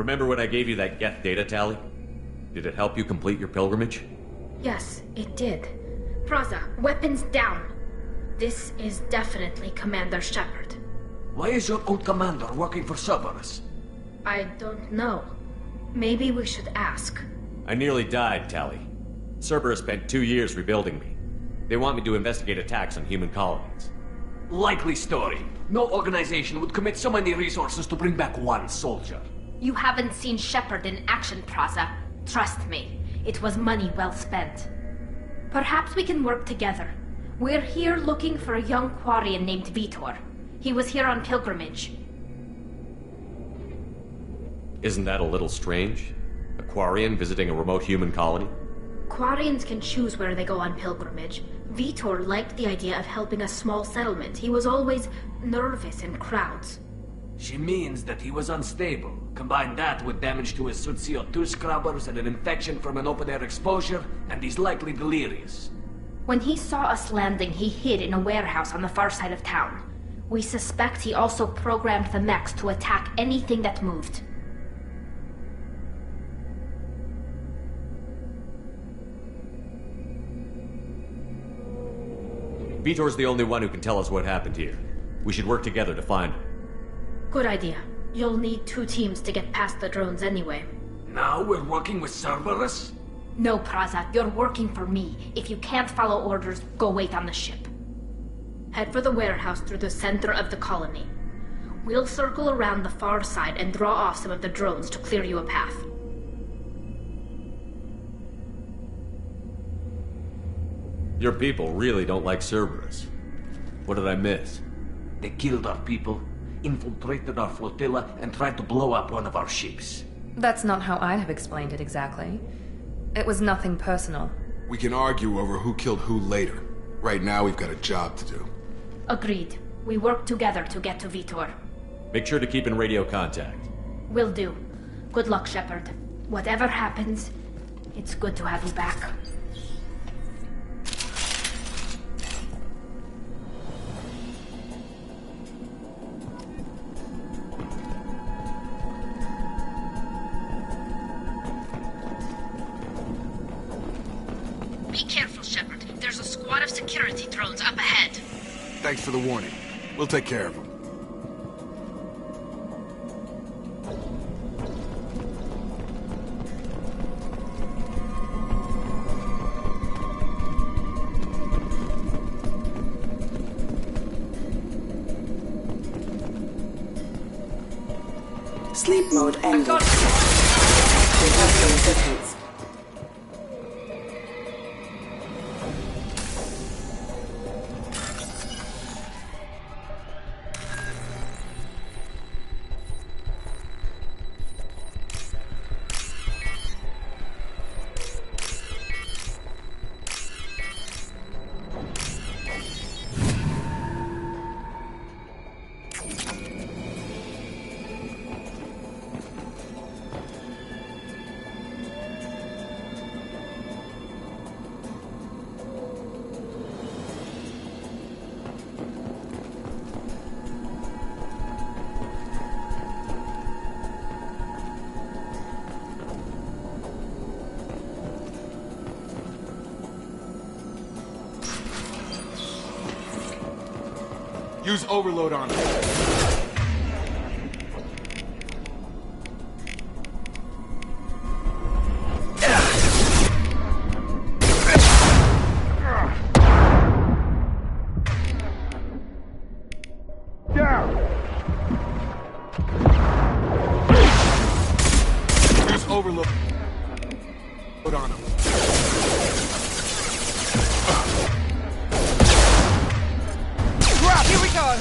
Remember when I gave you that Geth data tally? Did it help you complete your pilgrimage? Yes, it did. Praza, weapons down! This is definitely Commander Shepard. Why is your old commander working for Cerberus? I don't know. Maybe we should ask. I nearly died, Tali. Cerberus spent 2 years rebuilding me. They want me to investigate attacks on human colonies. Likely story. No organization would commit so many resources to bring back one soldier. You haven't seen Shepard in action, Praza. Trust me, it was money well spent. Perhaps we can work together. We're here looking for a young Quarian named Vitor. He was here on pilgrimage. Isn't that a little strange? A Quarian visiting a remote human colony? Quarians can choose where they go on pilgrimage. Vitor liked the idea of helping a small settlement. He was always nervous in crowds. She means that he was unstable. Combine that with damage to his Suit CO2 scrubbers and an infection from an open-air exposure, and he's likely delirious. When he saw us landing, he hid in a warehouse on the far side of town. We suspect he also programmed the mechs to attack anything that moved. Vitor's the only one who can tell us what happened here. We should work together to find him. Good idea. You'll need 2 teams to get past the drones anyway. Now we're working with Cerberus? No, Praza, you're working for me. If you can't follow orders, go wait on the ship. Head for the warehouse through the center of the colony. We'll circle around the far side and draw off some of the drones to clear you a path. Your people really don't like Cerberus. What did I miss? They killed our people, infiltrated our flotilla, and tried to blow up one of our ships. That's not how I'd have explained it exactly. It was nothing personal. We can argue over who killed who later. Right now, we've got a job to do. Agreed. We work together to get to Vitor. Make sure to keep in radio contact. Will do. Good luck, Shepard. Whatever happens, it's good to have you back. Be careful, Shepard. There's a squad of security drones up ahead. Thanks for the warning. We'll take care of them. Sleep mode ended. Use overload on it. Use overload on him. Here we go!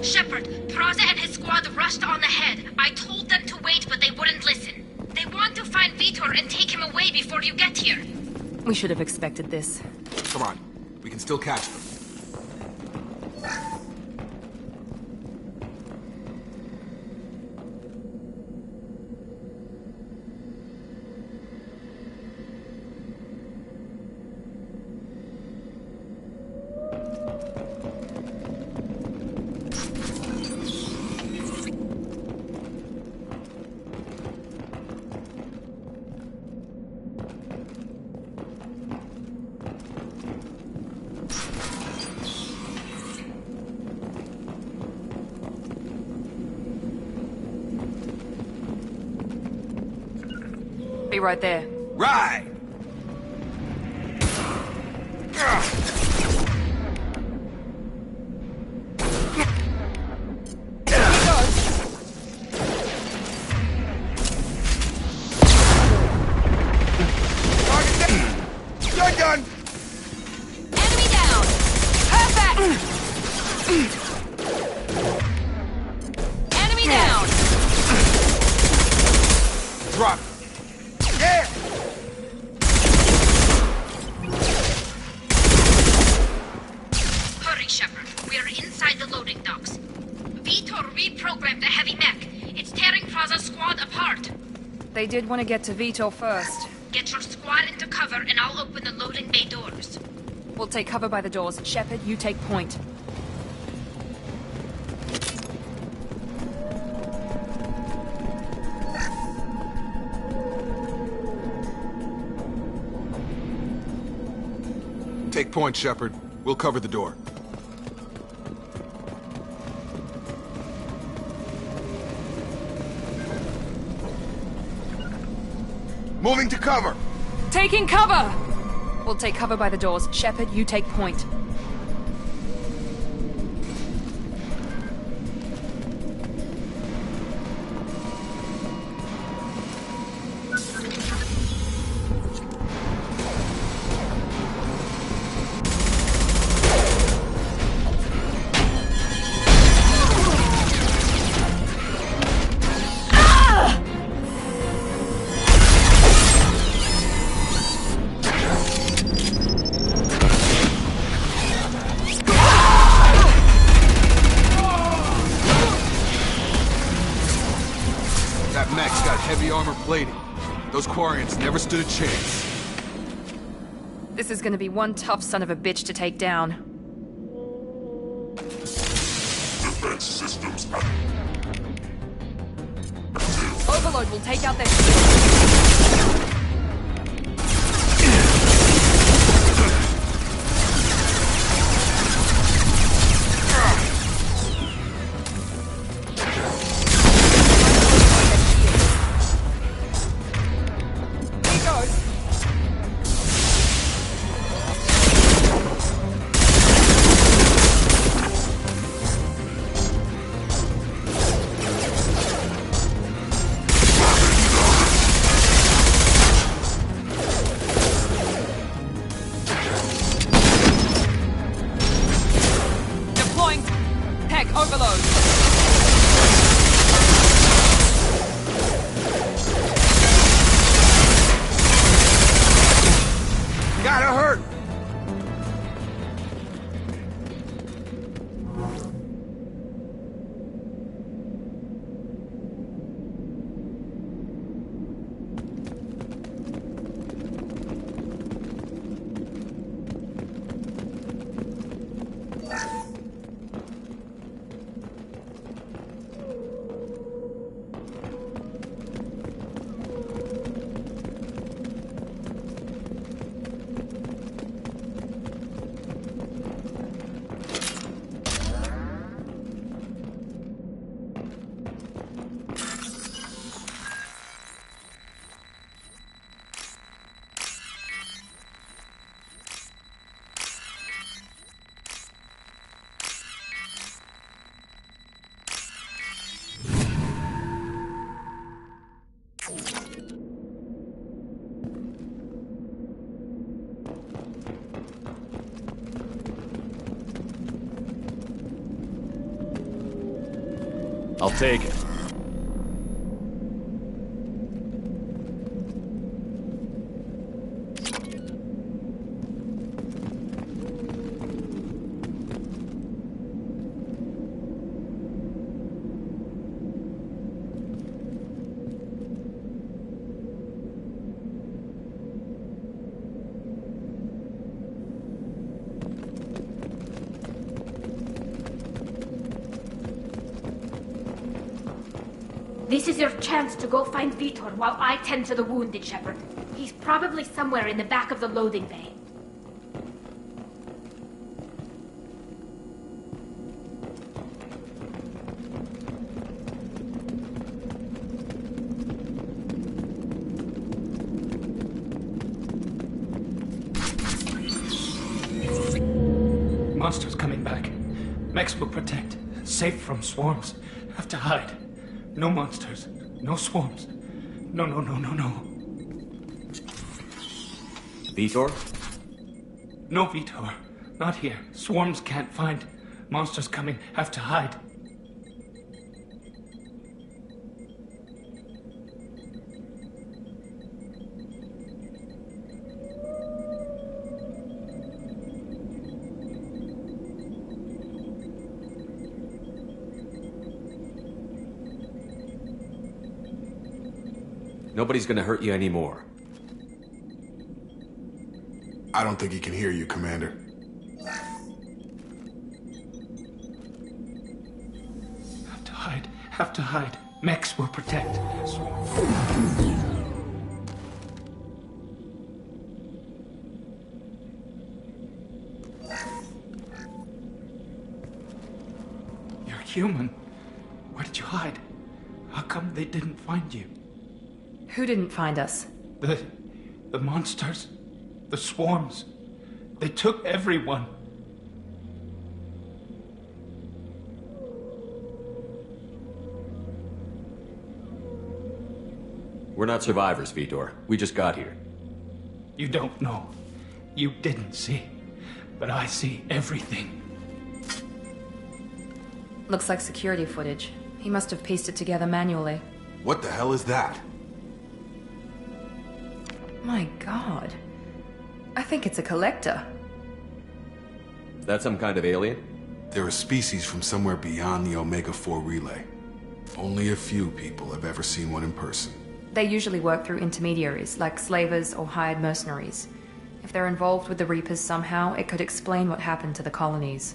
Shepard, Praza and his squad rushed on ahead. I told them to wait, but they wouldn't listen. They want to find Vitor and take him away before you get here. We should have expected this. Come on. We can still catch them. be right there. Right! You're done! Enemy down! Perfect! Enemy down! Drop! Yeah! Hurry, Shepard. We are inside the loading docks. Vitor reprogrammed the heavy mech. It's tearing Praza's squad apart. They did want to get to Vitor first. Get your squad into cover and I'll open the loading bay doors. We'll take cover by the doors. Shepard, you take point. Take point, Shepard. We'll cover the door. Moving to cover! Taking cover! We'll take cover by the doors. Shepard, you take point. That mech's got heavy armor plating. Those Quarians never stood a chance. This is gonna be one tough son of a bitch to take down. Defense systems Overload will take out their... Overload! Gotta hurt! I'll take it. This is your chance to go find Vitor while I tend to the wounded, Shepard. He's probably somewhere in the back of the loading bay. Monsters coming back. Mechs will protect. Safe from swarms. Have to hide. No monsters. No swarms. No. Vitor? No Vitor. Not here. Swarms can't find. Monsters coming. Have to hide. Nobody's gonna hurt you anymore. I don't think he can hear you, Commander. Have to hide. Have to hide. Mechs will protect. You're human. Where did you hide? How come they didn't find you? Who didn't find us? The monsters. The swarms. They took everyone. We're not survivors, Vitor. We just got here. You don't know. You didn't see. But I see everything. Looks like security footage. He must have pieced it together manually. What the hell is that? My god. I think it's a collector. Is that some kind of alien? They're a species from somewhere beyond the Omega-4 relay. Only a few people have ever seen one in person. They usually work through intermediaries, like slavers or hired mercenaries. If they're involved with the Reapers somehow, it could explain what happened to the colonies.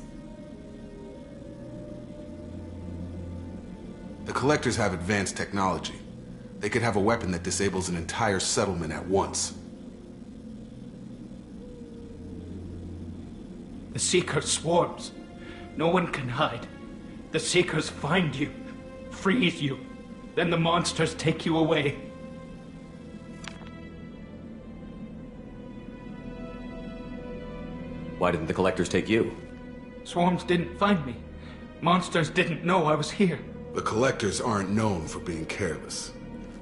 The Collectors have advanced technology. They could have a weapon that disables an entire settlement at once. The Seeker swarms. No one can hide. The Seekers find you, freeze you, then the monsters take you away. Why didn't the Collectors take you? Swarms didn't find me. Monsters didn't know I was here. The Collectors aren't known for being careless.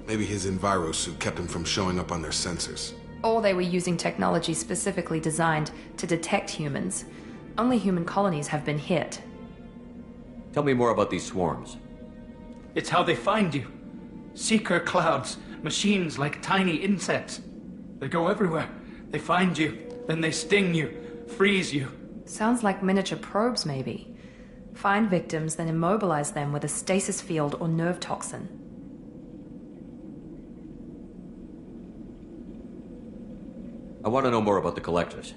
Maybe his envirosuit kept him from showing up on their sensors. Or they were using technology specifically designed to detect humans. Only human colonies have been hit. Tell me more about these swarms. It's how they find you. Seeker clouds, machines like tiny insects. They go everywhere. They find you, then they sting you, freeze you. Sounds like miniature probes, maybe. Find victims, then immobilize them with a stasis field or nerve toxin. I want to know more about the Collectors.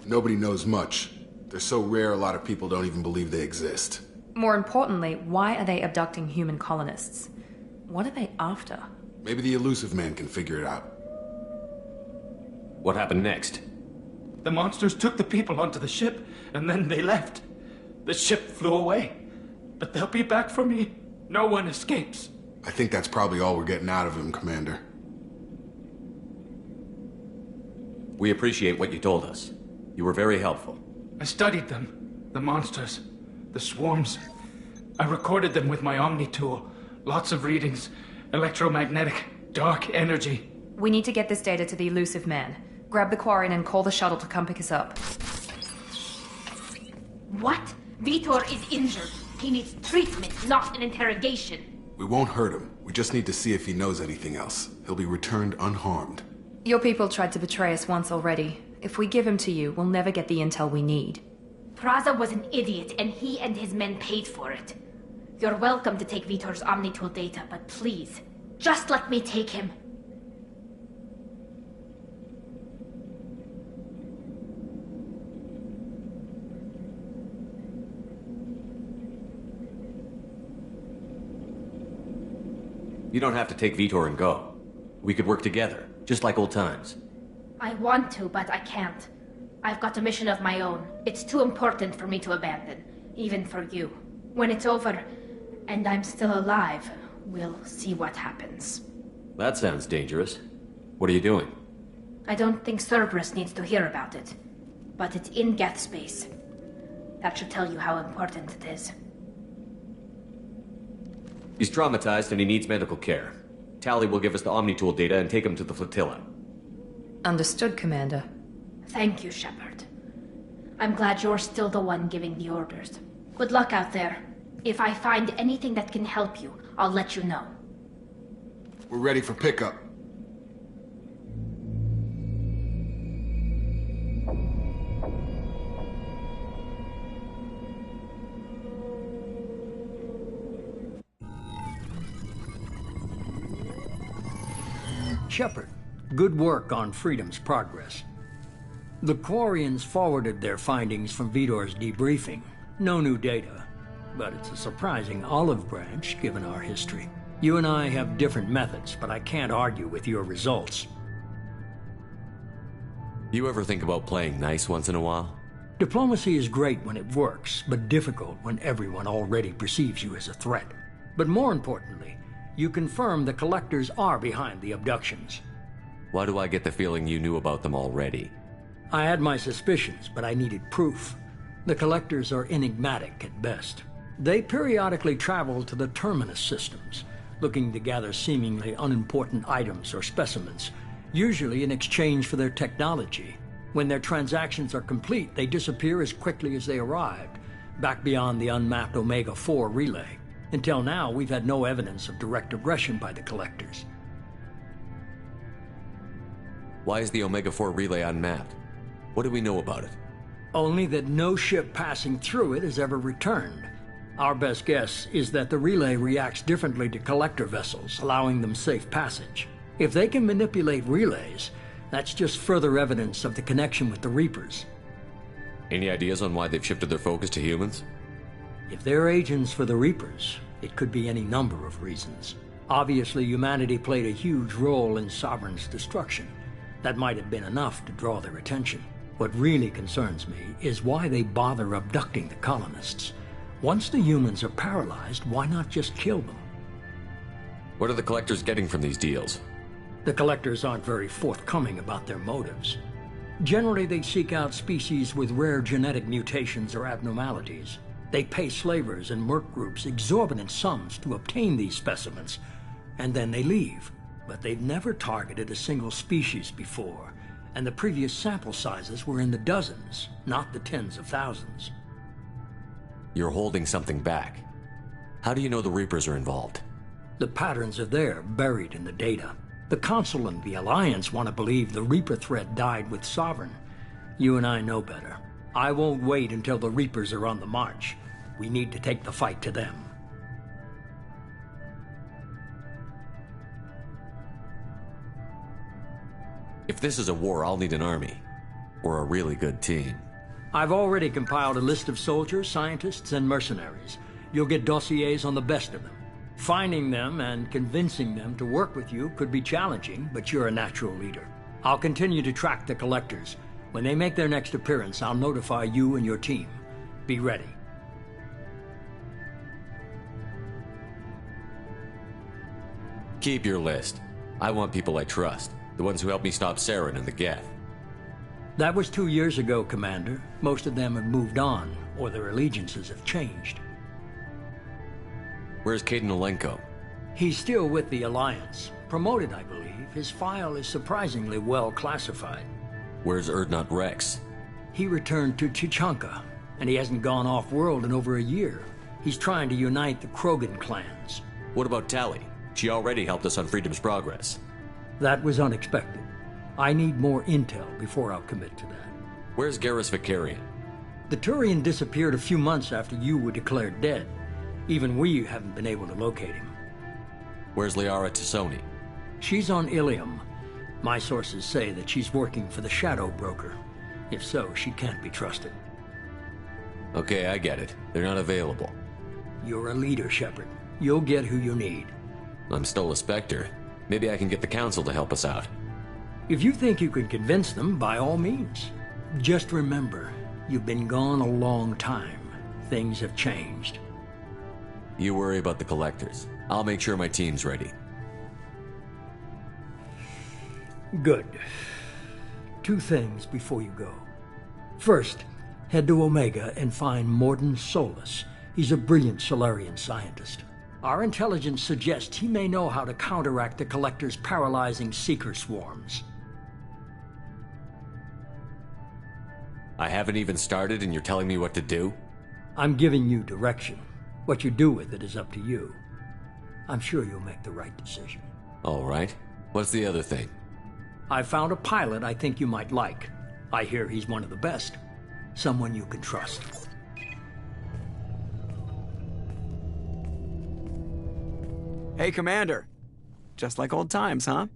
Nobody knows much. They're so rare a lot of people don't even believe they exist. More importantly, why are they abducting human colonists? What are they after? Maybe the Elusive Man can figure it out. What happened next? The monsters took the people onto the ship, and then they left. The ship flew away. But they'll be back for me. No one escapes. I think that's probably all we're getting out of him, Commander. We appreciate what you told us. You were very helpful. I studied them. The monsters. The swarms. I recorded them with my Omni tool. Lots of readings. Electromagnetic. Dark energy. We need to get this data to the Elusive Man. Grab the Quarian and call the shuttle to come pick us up. What? Vitor is injured. He needs treatment, not an interrogation. We won't hurt him. We just need to see if he knows anything else. He'll be returned unharmed. Your people tried to betray us once already. If we give him to you, we'll never get the intel we need. Praza was an idiot, and he and his men paid for it. You're welcome to take Vitor's Omnitool data, but please, just let me take him. You don't have to take Vitor and go. We could work together, just like old times. I want to, but I can't. I've got a mission of my own. It's too important for me to abandon, even for you. When it's over, and I'm still alive, we'll see what happens. That sounds dangerous. What are you doing? I don't think Cerberus needs to hear about it. But it's in Geth space. That should tell you how important it is. He's traumatized and he needs medical care. Tali will give us the Omni-Tool data and take him to the flotilla. Understood, Commander. Thank you, Shepard. I'm glad you're still the one giving the orders. Good luck out there. If I find anything that can help you, I'll let you know. We're ready for pickup. Shepard, good work on Freedom's progress. The Quarians forwarded their findings from Vidor's debriefing. No new data, but it's a surprising olive branch given our history. You and I have different methods, but I can't argue with your results. You ever think about playing nice once in a while? Diplomacy is great when it works, but difficult when everyone already perceives you as a threat. But more importantly, you confirm the Collectors are behind the abductions. Why do I get the feeling you knew about them already? I had my suspicions, but I needed proof. The Collectors are enigmatic at best. They periodically travel to the Terminus systems, looking to gather seemingly unimportant items or specimens, usually in exchange for their technology. When their transactions are complete, they disappear as quickly as they arrived, back beyond the unmapped Omega-4 relay. Until now, we've had no evidence of direct aggression by the Collectors. Why is the Omega-4 relay unmapped? What do we know about it? Only that no ship passing through it has ever returned. Our best guess is that the relay reacts differently to Collector vessels, allowing them safe passage. If they can manipulate relays, that's just further evidence of the connection with the Reapers. Any ideas on why they've shifted their focus to humans? If they're agents for the Reapers, it could be any number of reasons. Obviously, humanity played a huge role in Sovereign's destruction. That might have been enough to draw their attention. What really concerns me is why they bother abducting the colonists. Once the humans are paralyzed, why not just kill them? What are the Collectors getting from these deals? The Collectors aren't very forthcoming about their motives. Generally, they seek out species with rare genetic mutations or abnormalities. They pay slavers and merc groups exorbitant sums to obtain these specimens, and then they leave. But they've never targeted a single species before, and the previous sample sizes were in the dozens, not the tens of thousands. You're holding something back. How do you know the Reapers are involved? The patterns are there, buried in the data. The Council and the Alliance want to believe the Reaper threat died with Sovereign. You and I know better. I won't wait until the Reapers are on the march. We need to take the fight to them. If this is a war, I'll need an army. Or a really good team. I've already compiled a list of soldiers, scientists, and mercenaries. You'll get dossiers on the best of them. Finding them and convincing them to work with you could be challenging, but you're a natural leader. I'll continue to track the Collectors. When they make their next appearance, I'll notify you and your team. Be ready. Keep your list. I want people I trust. The ones who helped me stop Saren and the Geth. That was 2 years ago, Commander. Most of them have moved on, or their allegiances have changed. Where's Kaidan Alenko? He's still with the Alliance. Promoted, I believe. His file is surprisingly well classified. Where's Urdnot Rex? He returned to Tuchanka, and he hasn't gone off-world in over a year. He's trying to unite the Krogan clans. What about Tali? She already helped us on Freedom's progress. That was unexpected. I need more intel before I'll commit to that. Where's Garrus Vakarian? The Turian disappeared a few months after you were declared dead. Even we haven't been able to locate him. Where's Liara T'Soni? She's on Ilium. My sources say that she's working for the Shadow Broker. If so, she can't be trusted. Okay, I get it. They're not available. You're a leader, Shepard. You'll get who you need. I'm still a Spectre. Maybe I can get the Council to help us out. If you think you can convince them, by all means. Just remember, you've been gone a long time. Things have changed. You worry about the Collectors. I'll make sure my team's ready. Good. 2 things before you go. First, Head to Omega and find Mordin Solus. He's a brilliant Solarian scientist. Our intelligence suggests he may know how to counteract the Collector's paralyzing Seeker swarms. I haven't even started and you're telling me what to do? I'm giving you direction. What you do with it is up to you. I'm sure you'll make the right decision. All right. What's the other thing? I found a pilot I think you might like. I hear he's one of the best. Someone you can trust. Hey, Commander. Just like old times, huh?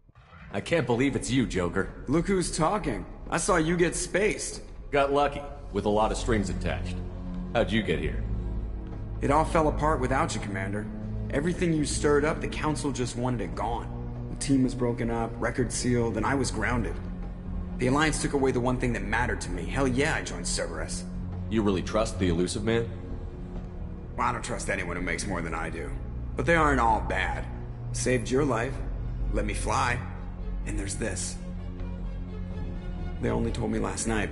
I can't believe it's you, Joker. Look who's talking. I saw you get spaced. Got lucky, with a lot of strings attached. How'd you get here? It all fell apart without you, Commander. Everything you stirred up, the Council just wanted it gone. The team was broken up, record sealed, and I was grounded. The Alliance took away the one thing that mattered to me. Hell yeah, I joined Cerberus. You really trust the Illusive Man? Well, I don't trust anyone who makes more than I do. But they aren't all bad. Saved your life, let me fly, and there's this. They only told me last night.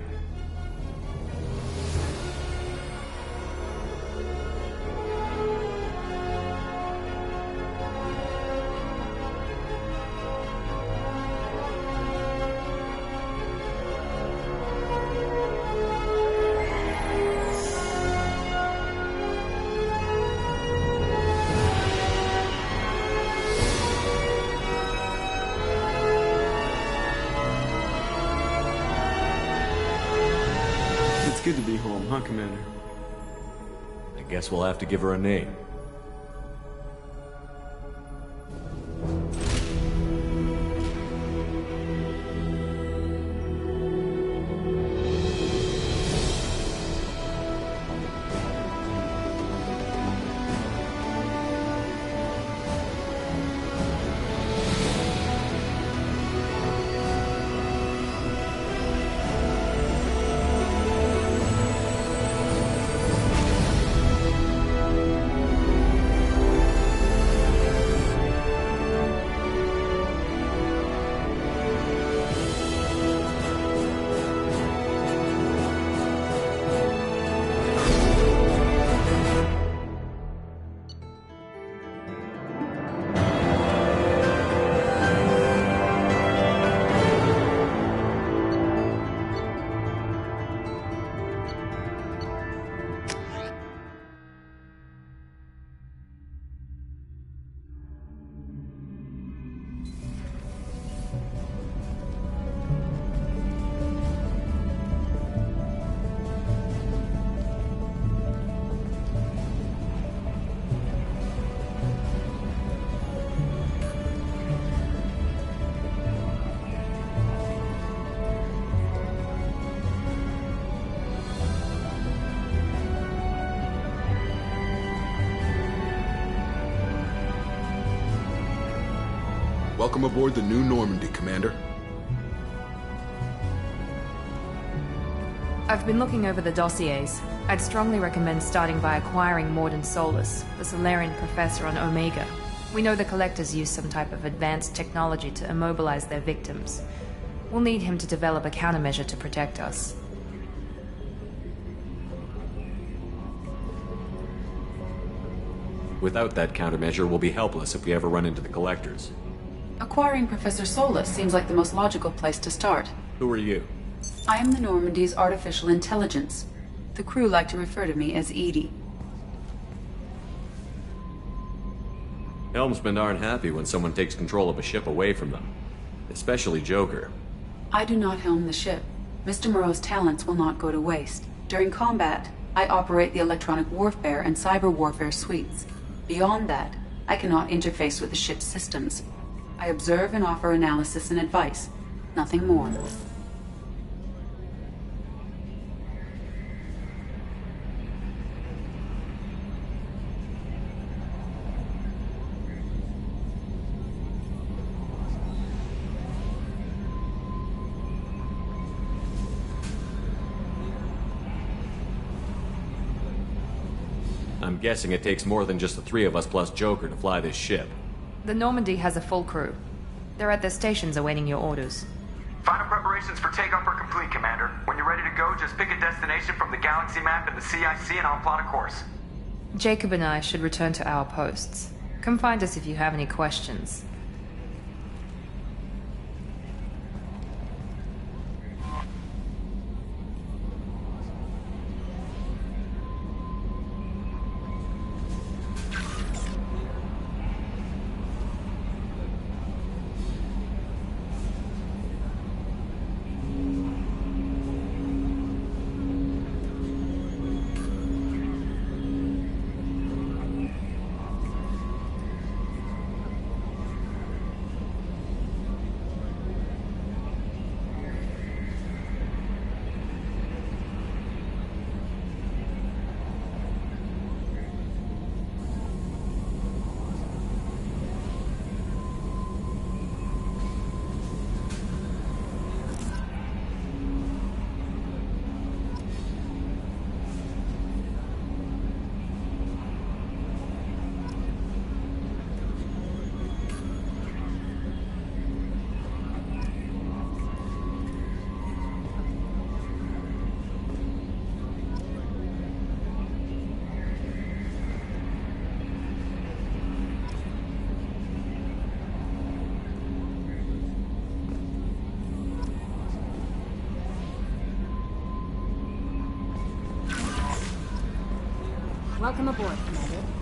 It's good to be home, huh, Commander? I guess we'll have to give her a name. Welcome aboard the New Normandy, Commander. I've been looking over the dossiers. I'd strongly recommend starting by acquiring Mordin Solus, the Solarian professor on Omega. We know the Collectors use some type of advanced technology to immobilize their victims. We'll need him to develop a countermeasure to protect us. Without that countermeasure, we'll be helpless if we ever run into the Collectors. Acquiring Professor Solus seems like the most logical place to start. Who are you? I am the Normandy's artificial intelligence. The crew like to refer to me as Edie. Helmsmen aren't happy when someone takes control of a ship away from them. Especially Joker. I do not helm the ship. Mr. Moreau's talents will not go to waste. During combat, I operate the electronic warfare and cyber warfare suites. Beyond that, I cannot interface with the ship's systems. I observe and offer analysis and advice. Nothing more. I'm guessing it takes more than just the three of us plus Joker to fly this ship. The Normandy has a full crew. They're at their stations awaiting your orders. Final preparations for takeoff are complete, Commander. When you're ready to go, just pick a destination from the galaxy map and the CIC and I'll plot a course. Jacob and I should return to our posts. Come find us if you have any questions. Welcome aboard, Commander.